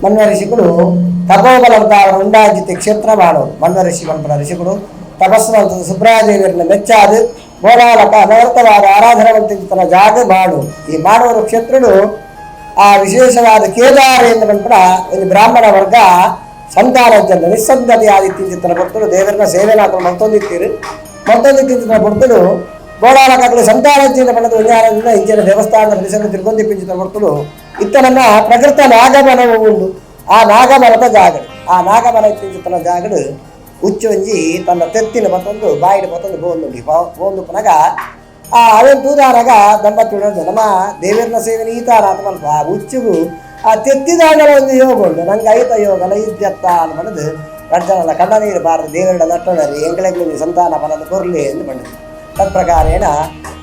ಮನ್ವ ಋಷಿಗಳು ತಪೋಬಲದ ಉಂಡಾಜಿತ ಕ್ಷೇತ್ರ ಮಾಡೋರು. ಮನ್ವ ಋಷಿ ಪಂಪನ ಋಷಿಗಳು ತಪಸ್ಸು ಮಾಡ್ತದೆ ಸುಬ್ರಹ್ಮಣ್ಯದೇವಿಯರನ್ನ ಮೆಚ್ಚಾದ ಬೋಲಾಲಕ ಅನವರ್ತವಾದ ಆರಾಧನವಂತಿನ ಜಾಗ ಮಾಡು. ಈ ಮಾಡುವರ ಕ್ಷೇತ್ರಗಳು ಆ ವಿಶೇಷವಾದ ಕೇದಾರ ಎಂದು ಪಂಪನ ಒಂದು ಬ್ರಾಹ್ಮಣ ವರ್ಗ ಸಂತಾನ ಜನ ನಿಸ್ಸಂದತಿ ಆದಿತ್ಯನ ಭಕ್ತರು ದೇವರನ್ನ ಸೇವೆ ಹಾಕೊಂಡು ಮತ್ತೊಂದಿತ್ತೀರು. ಮತ್ತೊಂದಿತ್ತಿನ ಭಕ್ತರು ಬೋಳಾಲಕಾಗಲು ಸಂತಾನದಿಂದ ಪಡೆದ ವಿಜ್ಞಾನದಿಂದ ಇಂಚಿನ ದೇವಸ್ಥಾನದ ಪರಿಸರ ತಿರುಗೊಂದಿಪ್ಪಿಂಚಿನ ಭಕ್ತರು ಇತ್ತನನ್ನ ಪ್ರಕೃತ ನಾಗಮನವು ಉಂಡು. ಆ ನಾಗಮನದ ಜಾಗಡು, ಆ ನಾಗಮನ ಇತ್ತಿನ ಜಾಗಡು ಉಚ್ಚೊಂಜಿ ತನ್ನ ತೆತ್ತಿನ ಮತ್ತೊಂದು ಬಾಯಿನ ಮತ್ತೊಂದು ಬೋಂದು ಪುನಗ ಆ ಅವೇನು ತೂದಾರಾಗ ದಂಪತಿ ನಮ್ಮ ದೇವರನ್ನ ಸೇವೆ ನೀತಾರ ಅಂತ ಮಲ್ಪ ಆ ಉಚ್ಚುಗು ಆ ತೆತ್ತಿದಾಗಲ ಒಂದು ಯೋಗ ಉಂಟು. ನಂಗೆ ಐತ ಯೋಗಲ ಇದ್ಯತ್ತ ಅಂತ ಬಂದು ರಡ್ಜನಲ್ಲ ಕಣ್ಣ ನೀರು ಬಾರದು ದೇವರ ನಟ್ಟಣರಿ ಎಂಗಳಿಗೆ ಸಂತಾನ ಫಲದ ಕೊರ್ಲಿ ಎಂದು ಬಂದಿದೆ. ತತ್ಪ್ರಕಾರೇಣ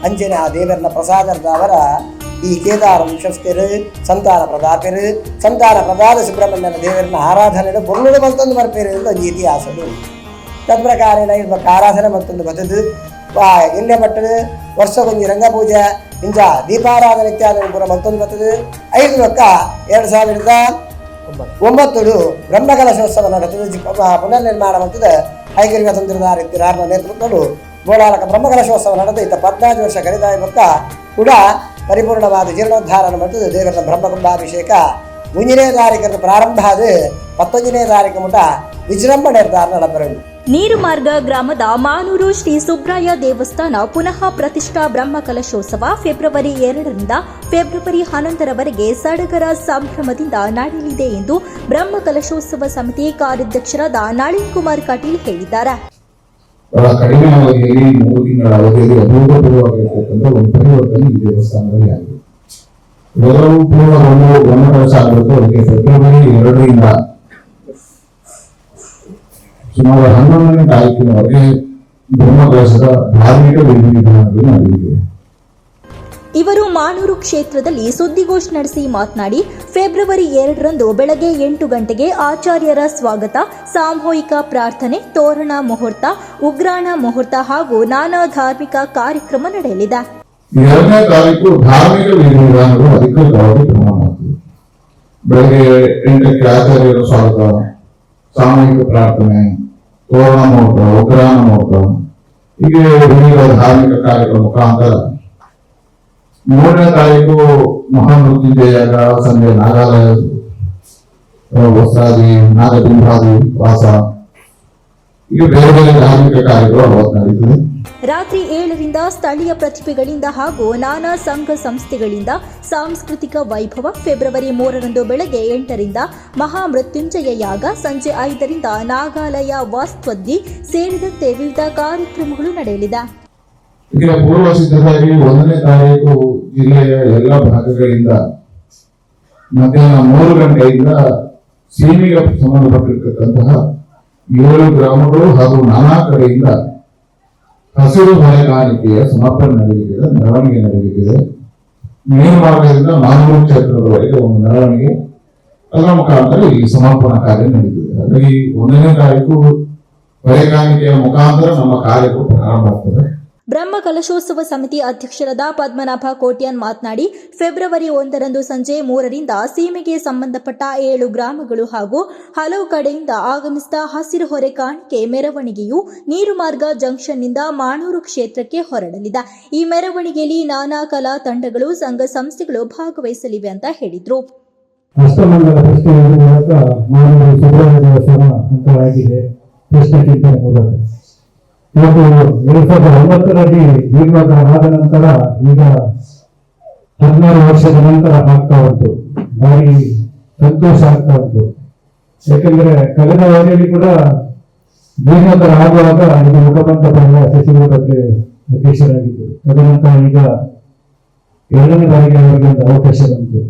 ಅಂಚಿನ ಆ ದೇವರನ್ನ ಪ್ರಸಾದದವರ ಈ ಕೇದಾರ ವಂಶಸ್ಥರು ಸಂತಾನ ಪ್ರದಾಪರು ಸಂತಾನ ಪ್ರದಾದ ಸುಬ್ರಹ್ಮಣ್ಯನ ದೇವರನ್ನ ಆರಾಧನೆ ಬೊರ್ಲುಡು ಮತ್ತೊಂದು ಬರ್ಪೇರು ಎಂದು ಒಂದು ಇತಿಹಾಸಗಳು. ತತ್ಪ್ರಕಾರೇಣ ಇರ್ಬೇಕು ಆರಾಧನೆ ಮತ್ತೊಂದು ಬದದು ಎಲ್ಲೆ ಮಟ್ಟದ ವರ್ಷಗೊಂದು ರಂಗಪೂಜೆ ಇಂಚ ದೀಪಾರಾಧನೆ ಇತ್ಯಾದಿ ಪೂರ ಮತ್ತೊಂದು ಬರ್ತದೆ. 5 ರೊಕ್ಕ 2009 ಬ್ರಹ್ಮಕಲಶೋತ್ಸವ ನಡೆತದೆ. ಪುನರ್ನಿರ್ಮಾಣ ಮಾಡ್ತದೆ ಐಗಿರಿಯ ತಂತ್ರಧಾರ ನೇತೃತ್ವಗಳು ಬೋಳಾಲಕ ಬ್ರಹ್ಮಕಲಶೋತ್ಸವ ನಡೆದು ಇತ್ತ 14 ವರ್ಷ ಕಳೆದಾಯ ಬೊಕ್ಕ ಕೂಡ ಪರಿಪೂರ್ಣವಾದ ಜೀರ್ಣೋದ್ಧಾರ ಮಾಡ್ತದೆ. ದೇವರ ಬ್ರಹ್ಮಕುಂಭಾಭಿಷೇಕ 3ನೇ ತಾರೀಕು ಪ್ರಾರಂಭ ಆದ 11ನೇ ತಾರೀಕು ಮುಟ ವಿಜೃಂಭಣೆ ನಿರ್ಧಾರ ನಡೆಬರದು. ನೀರುಮಾರ್ಗ ಗ್ರಾಮದ ಮಾನೂರು ಶ್ರೀ ಸುಬ್ರಾಯ ದೇವಸ್ಥಾನ ಪುನಃ ಪ್ರತಿಷ್ಠಾ ಬ್ರಹ್ಮಕಲಶೋತ್ಸವ ಫೆಬ್ರವರಿ 2ರಿಂದ ಫೆಬ್ರವರಿ 11ರವರೆಗೆ ಸಡಗರ ಸಂಭ್ರಮದಿಂದ ನಡೆಯಲಿದೆ ಎಂದು ಬ್ರಹ್ಮಕಲಶೋತ್ಸವ ಸಮಿತಿ ಕಾರ್ಯಾಧ್ಯಕ್ಷರಾದ ನಳಿನ್ ಕುಮಾರ್ ಕಟೀಲ್ ಹೇಳಿದ್ದಾರೆ. ಕಡಿಮೆ ಅವಧಿಯಲ್ಲಿ 3 ತಿಂಗಳ ಅವಧಿಯಲ್ಲಿ ಅಭೂತಪೂರ್ವವಾಗಿರತಕ್ಕಂಥ ಒಂದು ಪರಿವರ್ತನೆ ಈ ದೇವಸ್ಥಾನದಲ್ಲಿ ಆಗಿದೆ. ಮೊದಲು ಪೂರ್ವ ಬ್ರಹ್ಮಕಲಶ ಆಗಿರುತ್ತೆ. ಅದಕ್ಕೆ ಫೆಬ್ರವರಿ 2ರಿಂದ ಸುಮಾರು 11ನೇ ತಾರೀಕಿನವರೆಗೆ ಬ್ರಹ್ಮಕಲಶದ ಧಾರ್ಮಿಕ ವಿಧಿವಿಧಾನಗಳು ನಡೆದಿದೆ. ಇವರು ಮಾನೂರು ಕ್ಷೇತ್ರದಲ್ಲಿ ಸುದ್ದಿಗೋಷ್ಠಿ ನಡೆಸಿ ಮಾತನಾಡಿ, ಫೆಬ್ರವರಿ 2ರಂದು ಬೆಳಗ್ಗೆ 8 ಗಂಟೆಗೆ ಆಚಾರ್ಯರ ಸ್ವಾಗತ, ಸಾಮೂಹಿಕ ಪ್ರಾರ್ಥನೆ, ತೋರಣ ಮುಹೂರ್ತ, ಉಗ್ರಾಣ ಮುಹೂರ್ತ ಹಾಗೂ ನಾನಾ ಧಾರ್ಮಿಕ ಕಾರ್ಯಕ್ರಮ ನಡೆಯಲಿದೆ. 2ನೇ ತಾರೀಕು ಧಾರ್ಮಿಕ ವಿಧಿವಿಧಾನಗಳು ಅಧಿಕೃತವಾಗಿ ಪ್ರಾರಂಭವಾಗುತ್ತದೆ. ಬೆಳಗ್ಗೆ 8ಕ್ಕೆ ಆಚಾರ್ಯರ ಸ್ವಾಗತ, ಸಾಮೂಹಿಕ ಪ್ರಾರ್ಥನೆ, ತೋರಣ ಮುಹೂರ್ತ, ಉಗ್ರಾಣ ಮುಹೂರ್ತ ಹೀಗೆ ವಿವಿಧ ಧಾರ್ಮಿಕ ಕಾರ್ಯಕ್ರಮ ಮುಖಾಂತರ 3ನೇ ತಾರೀಕು ಮಹಾಮೃತ್ಯುಂಜಯ ಸಂಜೆ ನಾಗಾಲಯ ವಸ್ತ್ರಾದಿ ನಾಗಬಿಂಬಾದಿ ವಾಸ ಹೀಗೆ ಬೇರೆ ಬೇರೆ ಧಾರ್ಮಿಕ ಕಾರ್ಯಕ್ರಮ ನಡೆಯುತ್ತದೆ. ರಾತ್ರಿ 7ರಿಂದ ಸ್ಥಳೀಯ ಪ್ರತಿಭೆಗಳಿಂದ ಹಾಗೂ ನಾನಾ ಸಂಘ ಸಂಸ್ಥೆಗಳಿಂದ ಸಾಂಸ್ಕೃತಿಕ ವೈಭವ. ಫೆಬ್ರವರಿ 3ರಂದು ಬೆಳಗ್ಗೆ 8ರಿಂದ ಮಹಾಮೃತ್ಯುಂಜಯ ಯಾಗ, ಸಂಜೆ 5ರಿಂದ ನಾಗಾಲಯ ವಾಸ್ತುದ್ಧಿ ಸೇರಿದಂತೆ ವಿವಿಧ ಕಾರ್ಯಕ್ರಮಗಳು ನಡೆಯಲಿದೆ. ಇದರ ಪೂರ್ವ ಸಿದ್ಧತೆಯಾಗಿ 1ನೇ ತಾರೀಕು ಜಿಲ್ಲೆಯ ಎಲ್ಲ ಭಾಗಗಳಿಂದ ಮಧ್ಯಾಹ್ನ 3 ಗಂಟೆಯಿಂದ ಸೀಮೆಗೆ ಸಂಬಂಧಪಟ್ಟಿರತಕ್ಕಂತಹ 7 ಗ್ರಾಮಗಳು ಹಾಗೂ ನಾನಾ ಕಡೆಯಿಂದ ಹಸಿರು ಹೊರೆಗಾಣಿಕೆಯ ಸಮರ್ಪಣೆ ನಡೆಯಲಿದೆ, ಮೆರವಣಿಗೆ ನಡೆಯಲಿದೆ. ಮೇನ್ ಮಾರ್ಗದಿಂದ ಮಾನೂರು ಕ್ಷೇತ್ರದವರೆಗೆ ಒಂದು ಮೆರವಣಿಗೆ, ಅದರ ಮುಖಾಂತರ ಈ ಸಮರ್ಪಣಾ ಕಾರ್ಯ ನಡೆಯುತ್ತದೆ. ಹಾಗಾಗಿ 1ನೇ ತಾರೀಕು ಹೊರೆಗಾಣಿಕೆಯ ಮುಖಾಂತರ ನಮ್ಮ ಕಾರ್ಯಕ್ರಮ ಪ್ರಾರಂಭ ಆಗ್ತದೆ. ಬ್ರಹ್ಮಕಲಶೋತ್ಸವ ಸಮಿತಿ ಅಧ್ಯಕ್ಷರಾದ ಪದ್ಮನಾಭ ಕೋಟ್ಯಾನ್ ಮಾತನಾಡಿ, ಫೆಬ್ರವರಿ 1ರಂದು ಸಂಜೆ 3ರಿಂದ ಸೀಮೆಗೆ ಸಂಬಂಧಪಟ್ಟ 7 ಗ್ರಾಮಗಳು ಹಾಗೂ ಹಲವು ಕಡೆಯಿಂದ ಆಗಮಿಸಿದ ಹಸಿರು ಹೊರೆ ಕಾಣಿಕೆ ಮೆರವಣಿಗೆಯು ನೀರುಮಾರ್ಗ ಜಂಕ್ಷನ್ನಿಂದ ಮಾನೂರು ಕ್ಷೇತ್ರಕ್ಕೆ ಹೊರಡಲಿದೆ. ಈ ಮೆರವಣಿಗೆಯಲ್ಲಿ ನಾನಾ ಕಲಾ ತಂಡಗಳು, ಸಂಘ ಸಂಸ್ಥೆಗಳು ಭಾಗವಹಿಸಲಿವೆ ಅಂತ ಹೇಳಿದರು. ಇವತ್ತು 2009ರಲ್ಲಿ ಜೀರ್ಣೋದ್ಧಾರ ಆದ ನಂತರ ಈಗ 16 ವರ್ಷದ ನಂತರ ಆಗ್ತಾ ಉಂಟು. ಭಾರಿ ಸಂತೋಷ ಆಗ್ತಾ ಉಂಟು. ಯಾಕಂದ್ರೆ ಕಳೆದ ಅವಧಿಯಲ್ಲಿ ಕೂಡ ಜೀರ್ಣೋದ್ಧಾರ ಆಗುವಾಗ ಇದು ಮುಖಪಂಥ ಸಚಿವರಿಗೆ ಅಧ್ಯಕ್ಷರಾಗಿದ್ದರು. ತದನಂತರ ಈಗ 2ನೇ ಬಾರಿಗೆ ಅವರಿಗೆ ಒಂದು ಅವಕಾಶ ಬಂತು.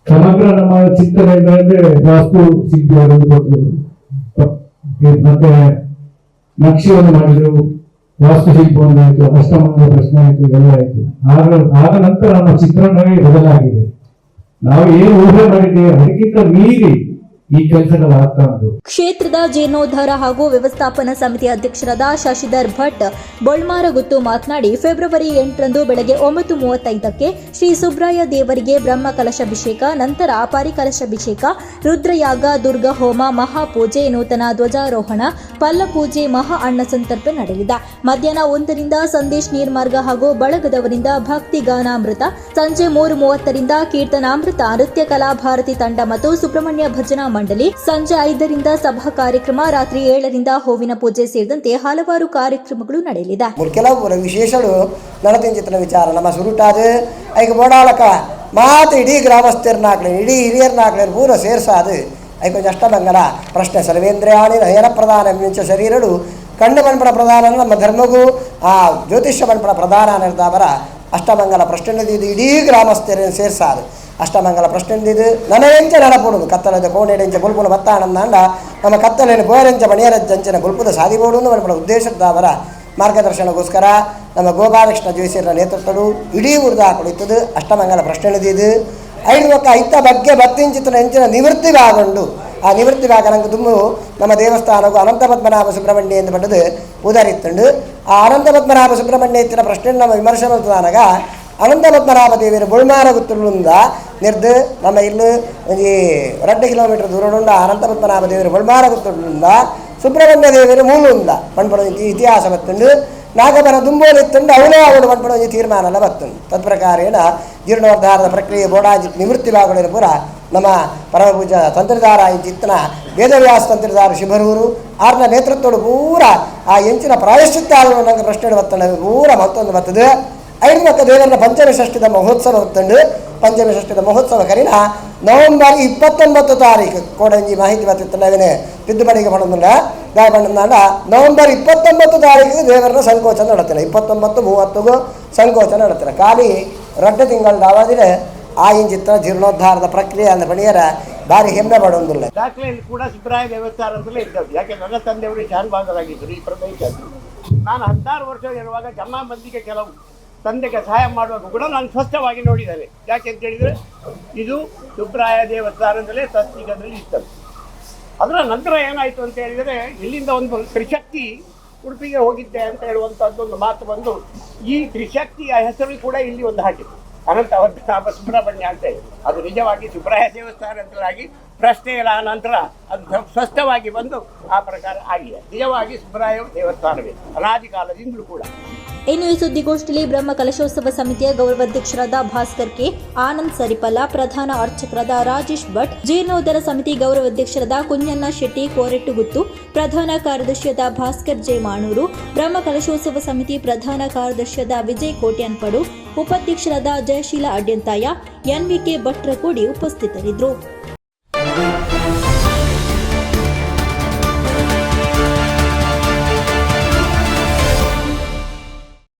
ಸಮಗ್ರ ನಮ್ಮ ಚಿಂತನೆ ಅಂದ್ರೆ ವಾಸ್ತು ಶಿಲ್ಪಿಯವರನ್ನು ಕೊಟ್ಟರು, ಮತ್ತೆ ನಕ್ಷೆಯನ್ನು ಮಾಡಿದ್ರು, ವಾಸ್ತುಶಿಲ್ಪವನ್ನು ಆಯಿತು, ಅಷ್ಟಮಂಗಲ ಪ್ರಶ್ನೆ ಆಯಿತು, ಎಲ್ಲ ಆಯಿತು. ಆಗ ನಂತರ ನಮ್ಮ ಚಿತ್ರಣವೇ ಬದಲಾಗಿದೆ. ನಾವು ಏನು ಊಹೆ ಮಾಡಿದ್ದೇವೆ ಅದಕ್ಕಿಂತ ಮೀರಿ ಈ ಕೆಲಸಗಳು ಆಗ್ತಾ ಉಂಟು. ಕ್ಷೇತ್ರದ ಜೀರ್ಣೋದ್ಧಾರ ಹಾಗೂ ವ್ಯವಸ್ಥಾಪನಾ ಸಮಿತಿ ಅಧ್ಯಕ್ಷರಾದ ಶಶಿಧರ್ ಭಟ್ ಬೊಳ್ಮಾರಗುತ್ತು ಮಾತನಾಡಿ, ಫೆಬ್ರವರಿ 8ರಂದು ಬೆಳಗ್ಗೆ 9:35ಕ್ಕೆ ಶ್ರೀ ಸುಬ್ರಾಯ ದೇವರಿಗೆ ಬ್ರಹ್ಮ ಕಲಶಾಭಿಷೇಕ, ನಂತರ ಪರಿಕಲಶಾಭಿಷೇಕ, ರುದ್ರಯಾಗ, ದುರ್ಗಾ ಹೋಮ, ಮಹಾಪೂಜೆ, ನೂತನ ಧ್ವಜಾರೋಹಣ, ಪಲ್ಲಪೂಜೆ, ಮಹಾ ಅನ್ನ ಸಂತರ್ಪಣೆ ನಡೆಯಲಿದೆ. ಮಧ್ಯಾಹ್ನ 1ರಿಂದ ಸಂದೇಶ್ ನೀರ್ಮಾರ್ಗ ಹಾಗೂ ಬಳಗದವರಿಂದ ಭಕ್ತಿ ಗಾನಾಮೃತ, ಸಂಜೆ 3:30ರಿಂದ ಕೀರ್ತನಾಮೃತ, ನೃತ್ಯ ಕಲಾ ಭಾರತಿ ತಂಡ ಮತ್ತು ಸುಬ್ರಹ್ಮಣ್ಯ ಭಜನಾ ಮಂಡಳಿ, ಸಂಜೆ 5ರಿಂದ ಸಭಾ ಕಾರ್ಯಕ್ರಮ, ರಾತ್ರಿ 7ರಿಂದ ಹೂವಿನ ಪೂಜೆ ಸೇರಿದಂತೆ ಹಲವಾರು ಕಾರ್ಯಕ್ರಮಗಳು ನಡೆಯಲಿದೆ. ಕೆಲವು ವಿಶೇಷಗಳು ನಡತಿಂಚಿತ್ತಿನ ವಿಚಾರ ನಮ್ಮ ಸುರುಟಾದ ಐಕ ಬೋಡಾಲಕ ಮಾತು ಇಡೀ ಗ್ರಾಮಸ್ಥರನ್ನಾಗ್ಲಿ ಇಡೀ ಹಿರಿಯರನ್ನಾಗ್ಲಿ ಪೂರ ಸೇರ್ಸಾದು ಐಕೊಂಚ ಅಷ್ಟಮಂಗಲ ಪ್ರಶ್ನೆ ಸರ್ವೇಂದ್ರಿಯಾಣಿ ನಯನ ಪ್ರಧಾನ ಮಿಂಚ ಶರೀರಡು ಕಂಡು ಬಣ್ಪಣ ಪ್ರಧಾನ ನಮ್ಮ ಧರ್ಮಗೂ ಆ ಜ್ಯೋತಿಷ್ಯ ಬಣ್ಪಣ ಪ್ರಧಾನ ನಿರ್ಧಾರ ಅಷ್ಟಮಂಗಲ ಪ್ರಶ್ನೆ ಇಡೀ ಗ್ರಾಮಸ್ಥರನ್ನು ಸೇರ್ಸಾದು ಅಷ್ಟಮಂಗಲ ಪ್ರಶ್ನೆ ನನಗೆಂಚ ನಡಪಡುದು ಕತ್ತಲದ ಕೋಣೆಡೆಂಚ ಗುಲ್ಪುನ ಬತ್ತಾನಂದ ನಮ್ಮ ಕತ್ತಲೇನು ಬೋರೆಂಚ ಬಣಿಯರಂಚನ ಗುಲ್ಪುದ ಸಾಧಿಬೋಡು ಬಣ್ಪಣ ಉದ್ದೇಶದವರ ಮಾರ್ಗದರ್ಶನಗೋಸ್ಕರ ನಮ್ಮ ಗೋಪಾಲಕೃಷ್ಣ ಜೋಯಿಸರ ನೇತೃತ್ವಗಳು ಇಡೀ ಊರ್ದ ಹಾಕೊಳಿತದು ಅಷ್ಟಮಂಗಲ ಪ್ರಶ್ನೆ ಐದು ಒಕ್ಕ ಇತ್ತ ಬಗ್ಗೆ ಬತ್ತಿಂಚಿನ ಹೆಂಚಿನ ನಿವೃತ್ತಿ ಭಾಗೊಂಡು ಆ ನಿವೃತ್ತಿ ಭಾಗ ನಂಗೆ ತುಂಬ ನಮ್ಮ ದೇವಸ್ಥಾನಕ್ಕೂ ಅನಂತ ಪದ್ಮನಾಭ ಸುಬ್ರಹ್ಮಣ್ಯ ಎಂದು ಪಟ್ಟದು ಉದಾರಿತ್ತುಂಡು ಆ ಅನಂತ ಪದ್ಮನಾಭ ಸುಬ್ರಹ್ಮಣ್ಯ ಇತ್ತಿನ ಪ್ರಶ್ನೆ ನಮ್ಮ ವಿಮರ್ಶೆ ಮಾಡ್ತದಾನಾಗ ಅನಂತ ಪದ್ಮನಾಭ ದೇವಿಯರು ಬೊಳ್ಮಾರಗುತ್ತಲಿಂದ ನಿರ್ದು ನಮ್ಮ ಇಲ್ಲಿ ಒಂದು 2 ಕಿಲೋಮೀಟರ್ ದೂರಡುಂಡ ಅನಂತ ಪದ್ಮನಾಭ ದೇವಿಯರು ಬೊಳ್ಮಾರಗುತ್ತಲಿಂದ ಸುಬ್ರಹ್ಮಣ್ಯ ದೇವಿಯರು ಮೂಲುಂದ ಪಂಪಡ ಇತಿಹಾಸ ಬತ್ತುಂಡು ನಾಗಬರ ದುಂಬೋಲಿ ಇತ್ತುಂಡು ಅವಳೇ ಅವಳು ಪಂಪಡ ತೀರ್ಮಾನ ಎಲ್ಲ ಬತ್ತುಂಡು ತತ್ಪ್ರಕಾರೇಣ ಜೀರ್ಣೋದ್ಧಾರದ ಪ್ರಕ್ರಿಯೆ ಬೋಡಾಜಿ ನಿವೃತ್ತಿ ಭಾಗಗಳು ಪೂರ ನಮ್ಮ ಪರಮಪೂಜ ತಂತ್ರಧಾರ ಇಂಚಿತ್ತನ ವೇದವ್ಯಾಸ ತಂತ್ರಧಾರ ಶಿಬರೂರು ಆರ್ನ ನೇತೃತ್ವಗಳು ಪೂರ ಆ ಎಂಚಿನ ಪ್ರಾಯಶ್ಚಿತ್ತ ಆದರೂ ನಂಗೆ ಪ್ರಶ್ನೆ ಬತ್ತಂಡ ಪೂರ ಮತ್ತೊಂದು ಬರ್ತದೆ. 5 ಮಕ್ಕ ದೇವರ ಪಂಚಮಿ ಷಷ್ಠಿದ ಮಹೋತ್ಸವ ಬತ್ತಂಡು ಪಂಚಮಿ ಷಷ್ಠಿದ ಮಹೋತ್ಸವ ಕರಿನ ನವೆಂಬರ್ 29 ತಾರೀಕು ಕೋಡಂಜಿ ಮಾಹಿತಿ ಬತ್ತಿತ್ತು ನಾವೇನೆ ತಿದ್ದುಪಡಿಗೆ ಪಡೆದಿಲ್ಲ ದಾಯಪಂಡ ನವೆಂಬರ್ 29 ತಾರೀಕಿಗೆ ದೇವರನ್ನ ಸಂಕೋಚನ ನಡತ್ತಿಲ್ಲ 29-30ಗೂ ಸಂಕೋಚನ ನಡತ್ತಿಲ್ಲ ಖಾಲಿ 2 ತಿಂಗಳ ಅವಧಿಲೆ ಆ ಇಂಚಿತ್ತ ಜೀರ್ಣೋದ್ಧಾರದ ಪ್ರಕ್ರಿಯೆ ಅಂದ ಬಣಿಯರ ಭಾರಿ ಹೆಮ್ಮೆ ಪಡುವುದಿಲ್ಲ. ದಾಖಲೆಯಲ್ಲಿ ಕೂಡ ಸುಬ್ರಾಯ ದೇವಸ್ಥಾನ ಅಂತಲೇ ಇದ್ದದ್ದು. ಯಾಕೆ ನನ್ನ ತಂದೆಯವರು ಶಾನ್ಭಾಗರಾಗಿದ್ದರು ಈ ಪ್ರದೇಶದ್ದು. ನಾನು 16 ವರ್ಷ ಇರುವಾಗ ಜಮಾ ಮಂದಿಗೆ ಕೆಲವು ತಂದೆಗೆ ಸಹಾಯ ಮಾಡುವಾಗ ಕೂಡ ನಾನು ಸ್ಪಷ್ಟವಾಗಿ ನೋಡಿದ್ದೇನೆ. ಯಾಕೆ ಅಂತ ಹೇಳಿದರೆ ಇದು ಸುಬ್ರಾಯ ದೇವಸ್ಥಾನದಲ್ಲೇ ತಸ್ತಿಗದಲ್ಲಿ ಇರ್ತದೆ. ಅದರ ನಂತರ ಏನಾಯಿತು ಅಂತ ಹೇಳಿದರೆ ಇಲ್ಲಿಂದ ಒಂದು ತ್ರಿಶಕ್ತಿ ಉಡುಪಿಗೆ ಹೋಗಿದ್ದೆ ಅಂತ ಹೇಳುವಂಥದ್ದೊಂದು ಮಾತು ಬಂದು ಈ ತ್ರಿಶಕ್ತಿಯ ಹೆಸರು ಕೂಡ ಇಲ್ಲಿ ಒಂದು ಹಾಕಿತು ಅನಂತ ಪದ್ಮನಾಭ ಸುಬ್ರಹ್ಮಣ್ಯ ಅಂತ ಹೇಳಿ. ಅದು ನಿಜವಾಗಿ ಸುಬ್ರಾಯ ದೇವಸ್ಥಾನ ಅಂತಲಾಗಿ ಪ್ರಶ್ನೆಗಳ ನಂತರ ಅದು ಸ್ಪಷ್ಟವಾಗಿ ಬಂದು ಆ ಪ್ರಕಾರ ಆಗಿದೆ. ನಿಜವಾಗಿ ಸುಬ್ರಾಯ ದೇವಸ್ಥಾನವೇ ಅನಾದಿ ಕಾಲದಿಂದಲೂ ಕೂಡ. ಇನ್ನು ಈ ಸುದ್ದಿಗೋಷ್ಠಿಯಲ್ಲಿ ಬ್ರಹ್ಮ ಕಲಶೋತ್ಸವ ಸಮಿತಿಯ ಗೌರವಾಧ್ಯಕ್ಷರಾದ ಭಾಸ್ಕರ್ ಕೆ, ಆನಂದ್ ಸರಿಪಲ್ಲ, ಪ್ರಧಾನ ಅರ್ಚಕರಾದ ರಾಜೇಶ್ ಭಟ್, ಜೀರ್ಣೋದ್ಧಾರ ಸಮಿತಿ ಗೌರವಾಧ್ಯಕ್ಷರಾದ ಕುಂಜಣ್ಣ ಶೆಟ್ಟಿ ಕೋರೆಟ್ಟುಗುತ್ತು, ಪ್ರಧಾನ ಕಾರ್ಯದರ್ಶಿಯಾದ ಭಾಸ್ಕರ್ ಜೆ ಮಾಣೂರು, ಬ್ರಹ್ಮ ಕಲಶೋತ್ಸವ ಸಮಿತಿ ಪ್ರಧಾನ ಕಾರ್ಯದರ್ಶಿಯಾದ ವಿಜಯ್ ಕೋಟ್ಯಾನ್ಪಡು, ಉಪಾಧ್ಯಕ್ಷರಾದ ಜಯಶೀಲ ಅಡ್ಯಂತಾಯ, ಎನ್ವಿಕೆ ಭಟ್ರ ಕೂಡಿ ಉಪಸ್ಥಿತರಿದ್ದರು.